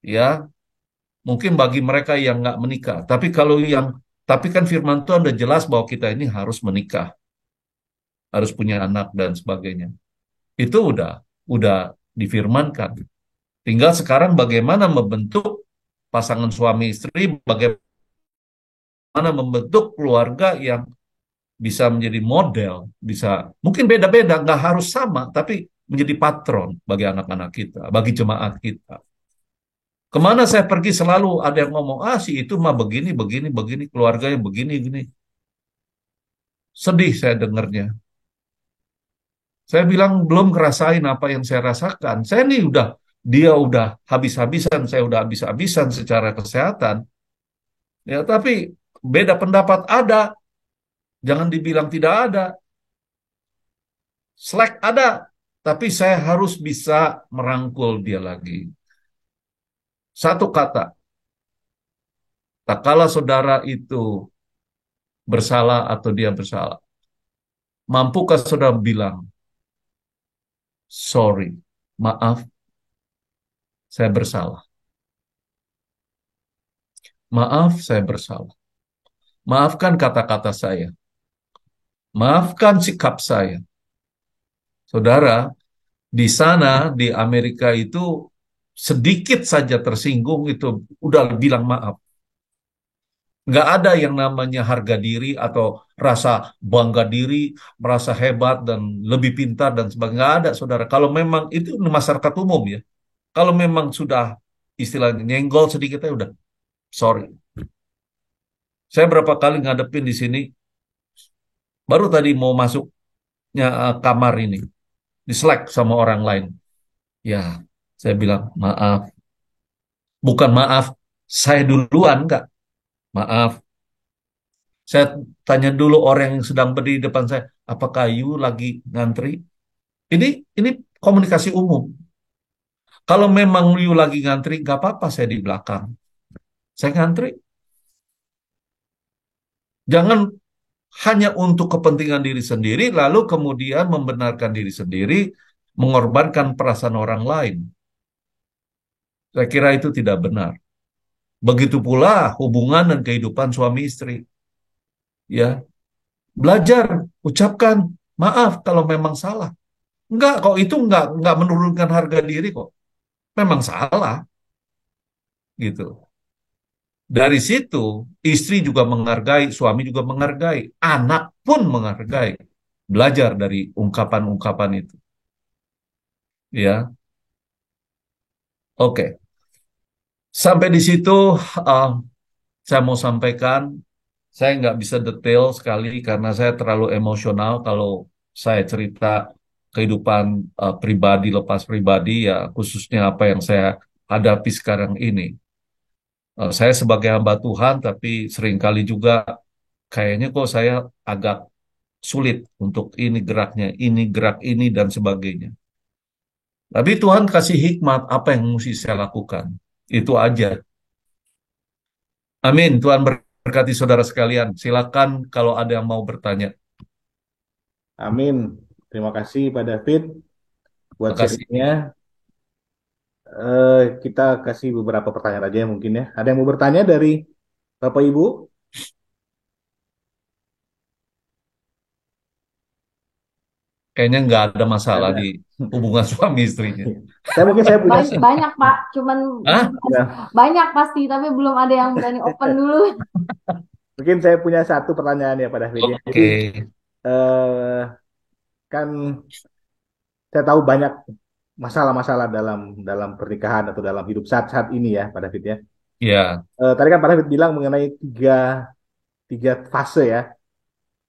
ya. Mungkin bagi mereka yang nggak menikah. Tapi kan firman Tuhan udah jelas bahwa kita ini harus menikah, harus punya anak dan sebagainya. Itu udah difirmankan. Tinggal sekarang bagaimana membentuk pasangan suami istri, bagaimana membentuk keluarga yang bisa menjadi model, bisa mungkin beda-beda, nggak harus sama, tapi menjadi patron bagi anak-anak kita, bagi jemaat kita. Kemana saya pergi selalu ada yang ngomong, ah si itu mah begini, begini, begini, keluarganya begini, begini. Sedih saya dengarnya. Saya bilang belum ngerasain apa yang saya rasakan. Dia udah habis-habisan, saya udah habis-habisan secara kesehatan. Ya, tapi beda pendapat ada, jangan dibilang tidak ada. Slack ada, tapi saya harus bisa merangkul dia lagi. Satu kata, tak kala saudara itu bersalah atau dia bersalah, mampukah saudara bilang, sorry, maaf, saya bersalah. Maaf, saya bersalah. Maafkan kata-kata saya. Maafkan sikap saya. Saudara, di sana, di Amerika itu, sedikit saja tersinggung itu udah bilang maaf. Nggak ada yang namanya harga diri atau rasa bangga diri, merasa hebat dan lebih pintar dan sebagainya. Nggak ada, saudara. Kalau memang itu masyarakat umum ya. Kalau memang sudah istilahnya nyenggol sedikit ya udah, sorry. Saya berapa kali ngadepin di sini, baru tadi mau masuknya kamar ini, di Slack sama orang lain. Ya, saya bilang maaf. Bukan maaf, saya duluan, enggak. Maaf. Saya tanya dulu orang yang sedang berdiri di depan saya, apakah you lagi ngantri? Ini ini komunikasi umum. Kalau memang you lagi ngantri, nggak apa-apa saya di belakang. Saya ngantri. Jangan hanya untuk kepentingan diri sendiri, lalu kemudian membenarkan diri sendiri, mengorbankan perasaan orang lain. Saya kira itu tidak benar. Begitu pula hubungan dan kehidupan suami istri. Ya, belajar, ucapkan maaf kalau memang salah. Enggak kok, itu enggak menurunkan harga diri kok. Memang salah gitu. Dari situ istri juga menghargai, suami juga menghargai, anak pun menghargai. Belajar dari ungkapan-ungkapan itu. Ya, Oke, sampai di situ uh, saya mau sampaikan, saya nggak bisa detail sekali karena saya terlalu emosional kalau saya cerita kehidupan pribadi lepas pribadi ya khususnya apa yang saya hadapi sekarang ini. Saya sebagai hamba Tuhan tapi seringkali juga kayaknya kok saya agak sulit untuk ini geraknya, ini gerak ini dan sebagainya. Tapi Tuhan kasih hikmat apa yang mesti saya lakukan. Itu aja. Amin. Tuhan berkati saudara sekalian. Silakan kalau ada yang mau bertanya. Amin. Terima kasih Pak David buat Makasih. sharingnya. Kita kasih beberapa pertanyaan aja mungkin ya. Ada yang mau bertanya dari Bapak Ibu? Kayaknya nggak ada Nggak masalah ada. di hubungan suami istrinya. Saya punya Banyak Pak, cuman Hah? ya, banyak pasti, tapi belum ada yang berani open dulu. mungkin saya punya satu pertanyaan ya Pak David ya. Jadi Oke. eh, kan saya tahu banyak masalah-masalah dalam dalam pernikahan atau dalam hidup saat-saat ini ya Pak David ya. Ya, Tadi kan Pak David bilang mengenai tiga tiga fase ya,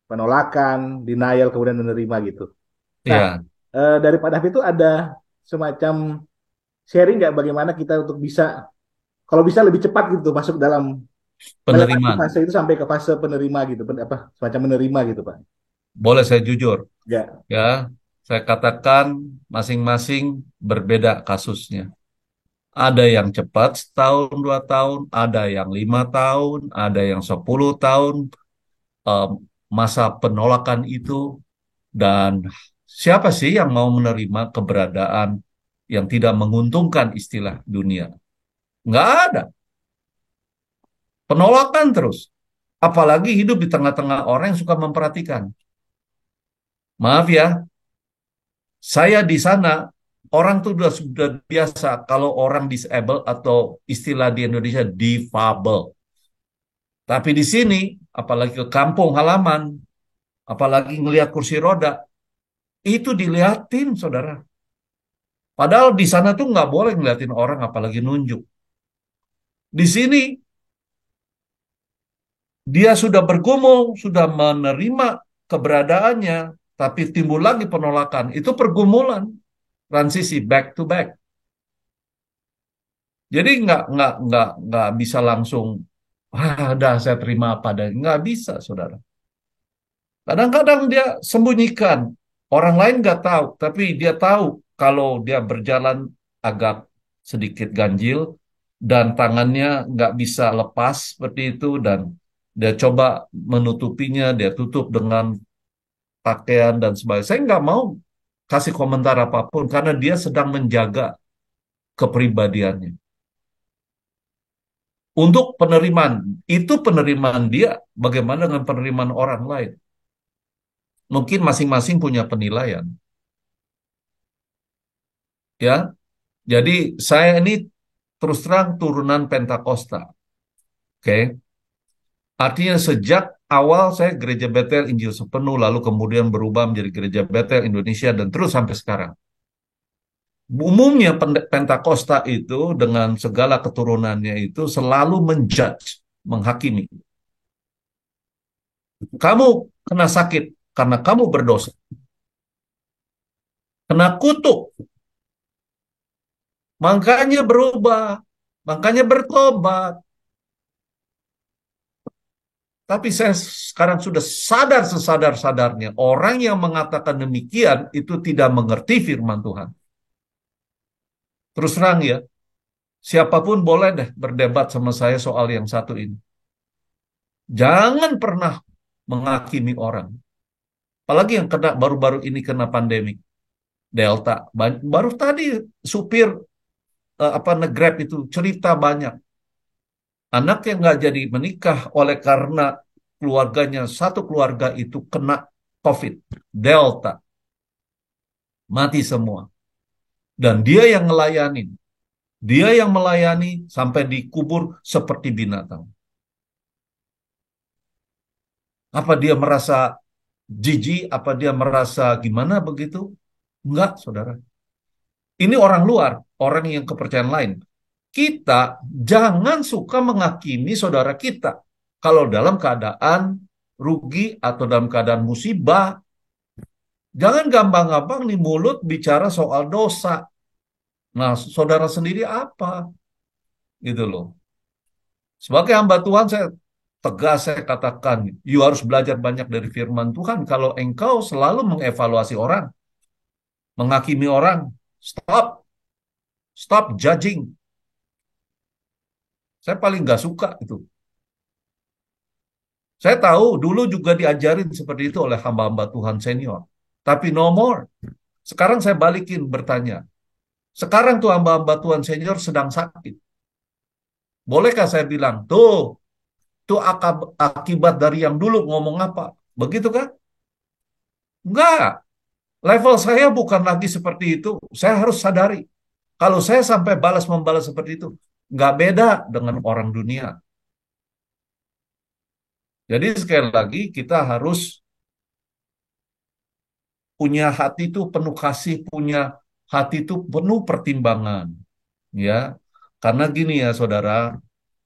penolakan, denial, kemudian menerima gitu. Nah, ya. dari Pak David itu ada semacam sharing nggak bagaimana kita untuk bisa, kalau bisa lebih cepat gitu masuk dalam melewati Penerimaan. fase itu sampai ke fase penerima gitu, apa semacam menerima gitu Pak? Boleh saya jujur. Ya, Ya, saya katakan masing-masing berbeda kasusnya. Ada yang cepat setahun, 2 tahun, ada yang 5 tahun, ada yang 10 tahun. em, Masa penolakan itu dan siapa sih yang mau menerima keberadaan yang tidak menguntungkan istilah dunia? Nggak ada. Penolakan terus. Apalagi hidup di tengah-tengah orang yang suka memperhatikan. Maaf ya, saya di sana, orang tuh sudah biasa kalau orang disable atau istilah di Indonesia difabel. Tapi di sini, apalagi ke kampung halaman, apalagi ngelihat kursi roda, itu dilihatin, saudara. Padahal di sana tuh nggak boleh ngeliatin orang, apalagi nunjuk. Di sini, dia sudah bergumul, sudah menerima keberadaannya, tapi timbul lagi penolakan. Itu pergumulan, transisi back to back. Jadi nggak bisa langsung, ah, dah saya terima apa adanya. Nggak bisa, saudara. Kadang-kadang dia sembunyikan. Orang lain nggak tahu, tapi dia tahu kalau dia berjalan agak sedikit ganjil dan tangannya nggak bisa lepas seperti itu dan dia coba menutupinya, dia tutup dengan pakaian dan sebagainya. Saya nggak mau kasih komentar apapun karena dia sedang menjaga kepribadiannya. Untuk penerimaan, itu penerimaan dia, bagaimana dengan penerimaan orang lain? Mungkin masing-masing punya penilaian, ya. Jadi saya ini terus terang turunan Pentakosta, oke? Artinya sejak awal saya gereja Betel Injil Sepenuh, lalu kemudian berubah menjadi gereja Betel Indonesia dan terus sampai sekarang. Umumnya Pentakosta itu dengan segala keturunannya itu selalu menjudge, menghakimi. Kamu kena sakit karena kamu berdosa, kena kutuk, makanya berubah, makanya bertobat. Tapi saya sekarang sudah sadar sesadar-sadarnya. Orang yang mengatakan demikian itu tidak mengerti firman Tuhan. Terus terang ya, siapapun boleh deh berdebat sama saya soal yang satu ini. Jangan pernah menghakimi orang. Apalagi yang kena baru-baru ini kena pandemi. Delta. Baru tadi supir apa Grab itu cerita banyak. Anak yang nggak jadi menikah oleh karena keluarganya, satu keluarga itu kena COVID, Delta, mati semua. Dan dia yang ngelayanin, dia yang melayani sampai dikubur seperti binatang. Apa dia merasa jijik? Apa dia merasa gimana begitu? Enggak, saudara. Ini orang luar, orang yang kepercayaan lain. Kita jangan suka menghakimi saudara kita. Kalau dalam keadaan rugi atau dalam keadaan musibah, jangan gampang-gampang nih mulut bicara soal dosa. Nah, saudara sendiri apa? Gitu loh. Sebagai hamba Tuhan, saya tegas saya katakan, you harus belajar banyak dari firman Tuhan. Kalau engkau selalu mengevaluasi orang, menghakimi orang, stop, stop judging. Saya paling nggak suka itu. Saya tahu dulu juga diajarin seperti itu oleh hamba-hamba Tuhan senior. Tapi no more. Sekarang saya balikin bertanya. Sekarang tuh hamba-hamba Tuhan senior sedang sakit. Bolehkah saya bilang, tuh akibat dari yang dulu ngomong apa? Begitu kan? Enggak. Level saya bukan lagi seperti itu. Saya harus sadari. Kalau saya sampai balas-membalas seperti itu, nggak beda dengan orang dunia. Jadi sekali lagi kita harus punya hati itu penuh kasih, punya hati itu penuh pertimbangan, ya. Karena gini ya, saudara,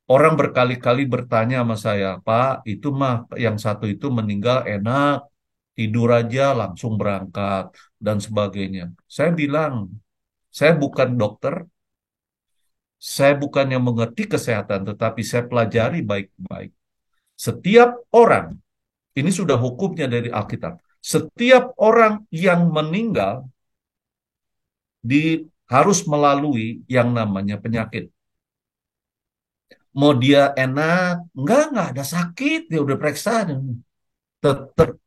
orang berkali-kali bertanya sama saya, Pak, itu mah yang satu itu meninggal enak, tidur aja langsung berangkat dan sebagainya. Saya bilang, saya bukan dokter, saya bukan yang mengerti kesehatan, tetapi saya pelajari baik-baik. Setiap orang, ini sudah hukumnya dari Alkitab. Setiap orang yang meninggal di harus melalui yang namanya penyakit. Mau dia enak, enggak ada sakit, dia udah periksa. Tetap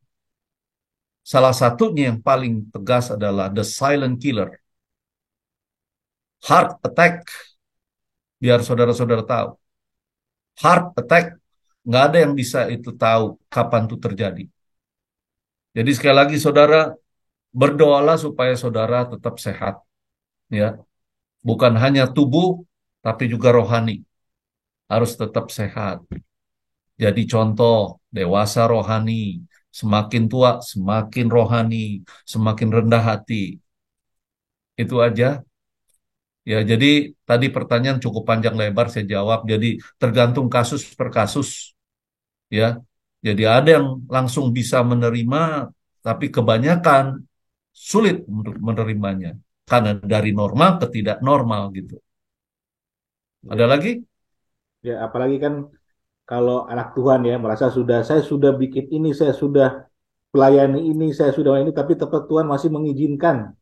salah satunya yang paling tegas adalah the silent killer, heart attack. Biar saudara-saudara tahu, heart attack nggak ada yang bisa itu tahu kapan itu terjadi. Jadi sekali lagi saudara berdoalah supaya saudara tetap sehat, ya. Bukan hanya tubuh, tapi juga rohani harus tetap sehat. Jadi contoh, dewasa rohani, semakin tua, semakin rohani, semakin rendah hati. Itu aja. Ya, jadi tadi pertanyaan cukup panjang lebar saya jawab. Jadi tergantung kasus per kasus, ya. Jadi ada yang langsung bisa menerima, tapi kebanyakan sulit untuk menerimanya. Karena dari normal ke tidak normal gitu. Ada Ya, lagi? ya apalagi kan kalau anak Tuhan ya merasa sudah saya sudah bikin ini, saya sudah pelayani ini, saya sudah ini, tapi tetap Tuhan masih mengizinkan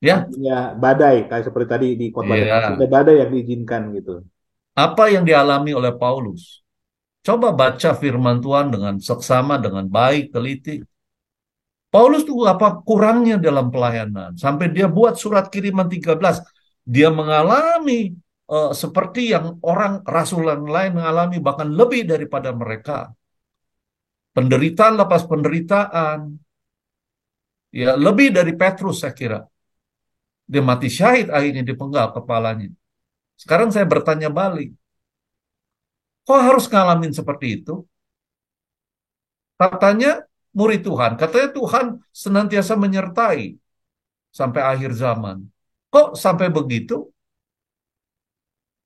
Ya, adanya badai kayak seperti tadi di khotbah tadi. Masih ya. ada badai yang diizinkan gitu. Apa yang dialami oleh Paulus? Coba baca firman Tuhan dengan seksama, dengan baik, teliti. Paulus tuh apa kurangnya dalam pelayanan? Sampai dia buat surat kiriman 13. Dia mengalami seperti yang orang rasul yang lain mengalami, bahkan lebih daripada mereka. Penderitaan lepas penderitaan. Ya, lebih dari Petrus saya kira. Dia mati syahid akhirnya dipenggal kepalanya. Sekarang saya bertanya balik. Kok harus ngalamin seperti itu? Katanya murid Tuhan. Katanya Tuhan senantiasa menyertai sampai akhir zaman. Kok sampai begitu?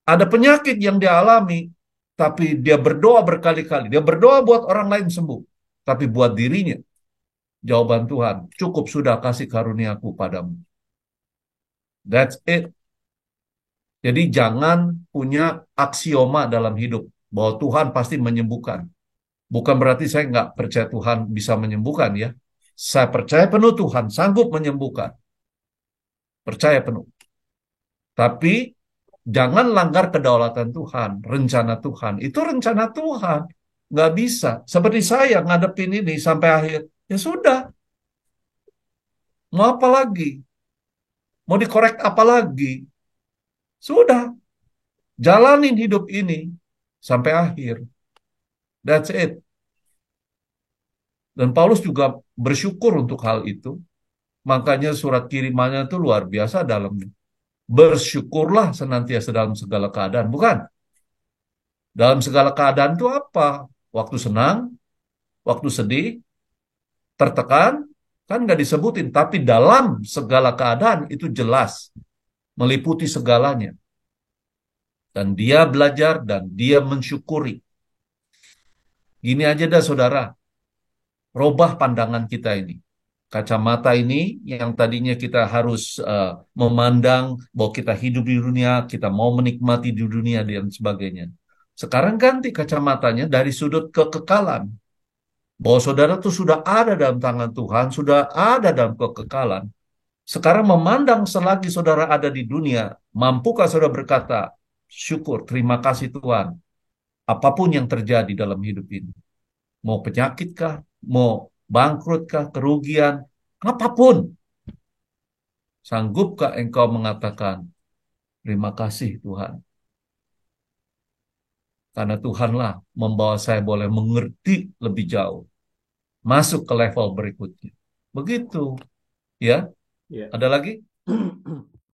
Ada penyakit yang dia alami, tapi dia berdoa berkali-kali. Dia berdoa buat orang lain sembuh. Tapi buat dirinya, jawaban Tuhan, cukup sudah kasih karuniaku padamu. That's it. Jadi jangan punya aksioma dalam hidup bahwa Tuhan pasti menyembuhkan. Bukan berarti saya nggak percaya Tuhan bisa menyembuhkan ya. Saya percaya penuh Tuhan sanggup menyembuhkan. Percaya penuh. Tapi jangan langgar kedaulatan Tuhan, rencana Tuhan. Itu rencana Tuhan. Nggak bisa. Seperti saya ngadepin ini sampai akhir. Ya sudah. Mau apa lagi? Mau dikorek apa lagi? Sudah. Jalanin hidup ini sampai akhir. That's it. Dan Paulus juga bersyukur untuk hal itu. Makanya surat kirimannya itu luar biasa dalamnya. Bersyukurlah senantiasa dalam segala keadaan. Bukan? Dalam segala keadaan itu apa? Waktu senang, waktu sedih, tertekan, kan nggak disebutin. Tapi dalam segala keadaan itu jelas. meliputi segalanya. Dan dia belajar dan dia mensyukuri. Gini aja dah saudara, robah pandangan kita ini. Kacamata ini yang tadinya kita harus memandang bahwa kita hidup di dunia, kita mau menikmati di dunia dan sebagainya. Sekarang ganti kacamatanya dari sudut kekekalan. Bahwa saudara tuh sudah ada dalam tangan Tuhan, sudah ada dalam kekekalan. Sekarang memandang selagi saudara ada di dunia, mampukah saudara berkata, syukur, terima kasih Tuhan, apapun yang terjadi dalam hidup ini. Mau penyakit kah, mau bangkrut kah, kerugian, apapun. Sanggupkah engkau mengatakan, terima kasih Tuhan. Karena Tuhanlah membawa saya boleh mengerti lebih jauh. Masuk ke level berikutnya. Begitu. Ya, Ya. ada lagi?